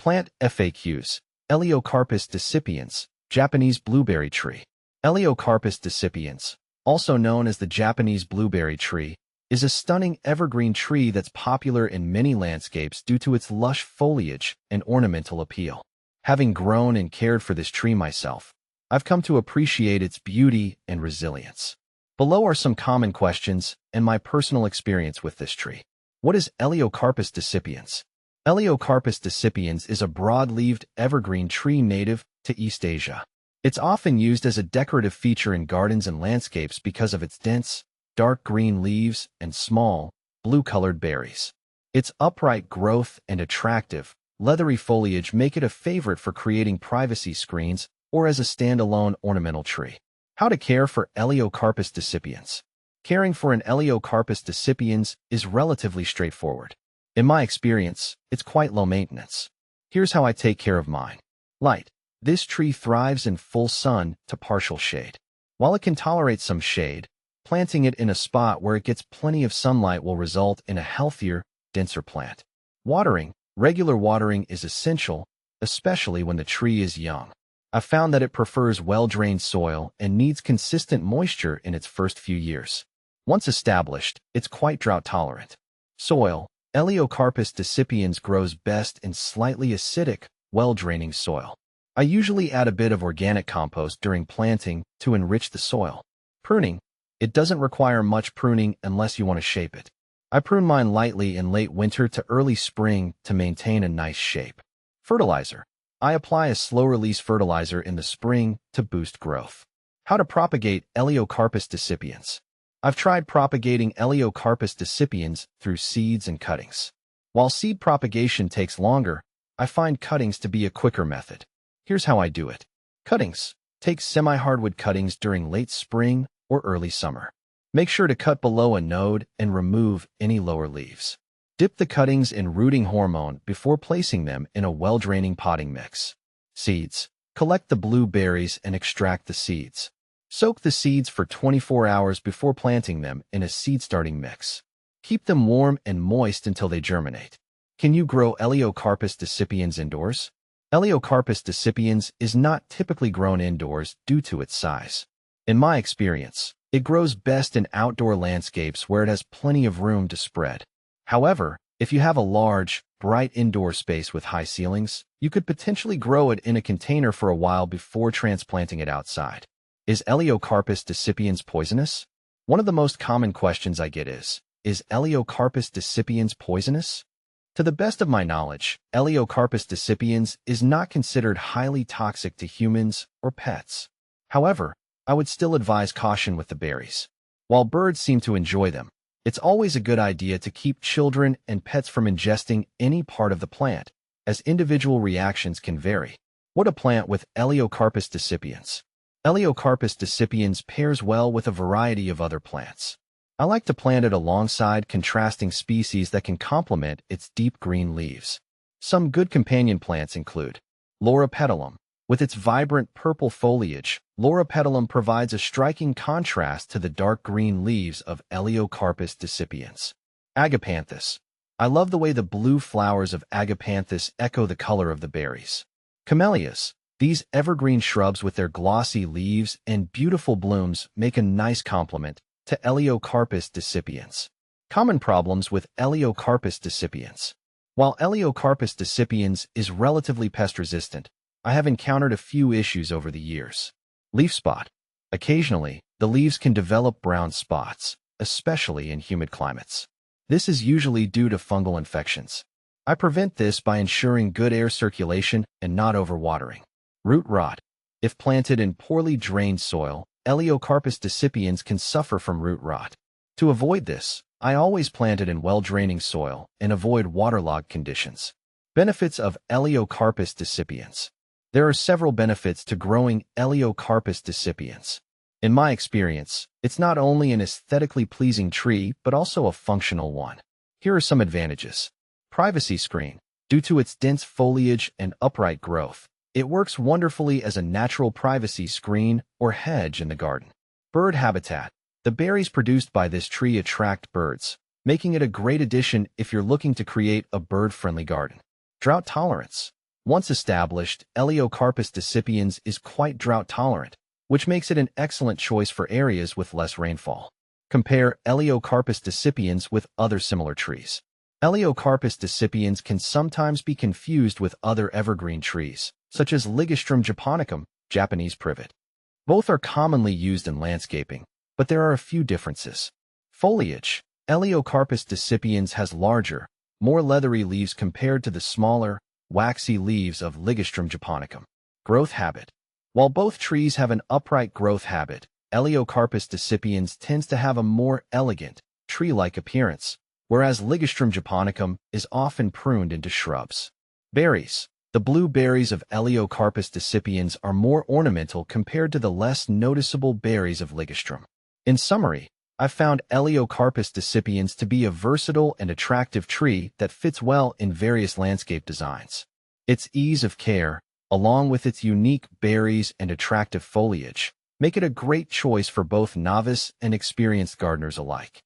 Plant FAQs. Elaeocarpus decipiens, Japanese blueberry tree. Elaeocarpus decipiens, also known as the Japanese blueberry tree, is a stunning evergreen tree that's popular in many landscapes due to its lush foliage and ornamental appeal. Having grown and cared for this tree myself, I've come to appreciate its beauty and resilience. Below are some common questions and my personal experience with this tree. What is Elaeocarpus decipiens? Elaeocarpus decipiens is a broad-leaved evergreen tree native to East Asia. It's often used as a decorative feature in gardens and landscapes because of its dense, dark green leaves and small, blue-colored berries. Its upright growth and attractive, leathery foliage make it a favorite for creating privacy screens or as a standalone ornamental tree. How to care for Elaeocarpus decipiens. Caring for an Elaeocarpus decipiens is relatively straightforward. In my experience, it's quite low maintenance. Here's how I take care of mine. Light. This tree thrives in full sun to partial shade. While it can tolerate some shade, planting it in a spot where it gets plenty of sunlight will result in a healthier, denser plant. Watering. Regular watering is essential, especially when the tree is young. I've found that it prefers well-drained soil and needs consistent moisture in its first few years. Once established, it's quite drought-tolerant. Soil. Elaeocarpus decipiens grows best in slightly acidic, well-draining soil. I usually add a bit of organic compost during planting to enrich the soil. Pruning. It doesn't require much pruning unless you want to shape it. I prune mine lightly in late winter to early spring to maintain a nice shape. Fertilizer. I apply a slow-release fertilizer in the spring to boost growth. How to propagate Elaeocarpus decipiens. I've tried propagating Elaeocarpus decipiens through seeds and cuttings. While seed propagation takes longer, I find cuttings to be a quicker method. Here's how I do it. Cuttings. Take semi-hardwood cuttings during late spring or early summer. Make sure to cut below a node and remove any lower leaves. Dip the cuttings in rooting hormone before placing them in a well-draining potting mix. Seeds. Collect the blue berries and extract the seeds. Soak the seeds for 24 hours before planting them in a seed-starting mix. Keep them warm and moist until they germinate. Can you grow Elaeocarpus decipiens indoors? Elaeocarpus decipiens is not typically grown indoors due to its size. In my experience, it grows best in outdoor landscapes where it has plenty of room to spread. However, if you have a large, bright indoor space with high ceilings, you could potentially grow it in a container for a while before transplanting it outside. Is Elaeocarpus decipiens poisonous? One of the most common questions I get is Elaeocarpus decipiens poisonous? To the best of my knowledge, Elaeocarpus decipiens is not considered highly toxic to humans or pets. However, I would still advise caution with the berries. While birds seem to enjoy them, it's always a good idea to keep children and pets from ingesting any part of the plant, as individual reactions can vary. What to plant with Elaeocarpus decipiens? Elaeocarpus decipiens pairs well with a variety of other plants. I like to plant it alongside contrasting species that can complement its deep green leaves. Some good companion plants include Loropetalum. With its vibrant purple foliage, Loropetalum provides a striking contrast to the dark green leaves of Elaeocarpus decipiens. Agapanthus. I love the way the blue flowers of Agapanthus echo the color of the berries. Camellias. These evergreen shrubs with their glossy leaves and beautiful blooms make a nice complement to Elaeocarpus decipiens. Common problems with Elaeocarpus decipiens. While Elaeocarpus decipiens is relatively pest-resistant, I have encountered a few issues over the years. Leaf spot. Occasionally, the leaves can develop brown spots, especially in humid climates. This is usually due to fungal infections. I prevent this by ensuring good air circulation and not overwatering. Root rot. If planted in poorly drained soil, Elaeocarpus decipiens can suffer from root rot. To avoid this, I always plant it in well-draining soil and avoid waterlogged conditions. Benefits of Elaeocarpus decipiens. There are several benefits to growing Elaeocarpus decipiens. In my experience, it's not only an aesthetically pleasing tree, but also a functional one. Here are some advantages. Privacy screen. Due to its dense foliage and upright growth, it works wonderfully as a natural privacy screen or hedge in the garden. Bird habitat. The berries produced by this tree attract birds, making it a great addition if you're looking to create a bird-friendly garden. Drought tolerance. Once established, Elaeocarpus decipiens is quite drought-tolerant, which makes it an excellent choice for areas with less rainfall. Compare Elaeocarpus decipiens with other similar trees. Elaeocarpus decipiens can sometimes be confused with other evergreen trees, such as Ligustrum japonicum, Japanese privet. Both are commonly used in landscaping, but there are a few differences. Foliage. Elaeocarpus decipiens has larger, more leathery leaves compared to the smaller, waxy leaves of Ligustrum japonicum. Growth habit. While both trees have an upright growth habit, Elaeocarpus decipiens tends to have a more elegant, tree-like appearance, whereas Ligustrum japonicum is often pruned into shrubs. Berries. The blue berries of Elaeocarpus decipiens are more ornamental compared to the less noticeable berries of Ligustrum. In summary, I've found Elaeocarpus decipiens to be a versatile and attractive tree that fits well in various landscape designs. Its ease of care, along with its unique berries and attractive foliage, make it a great choice for both novice and experienced gardeners alike.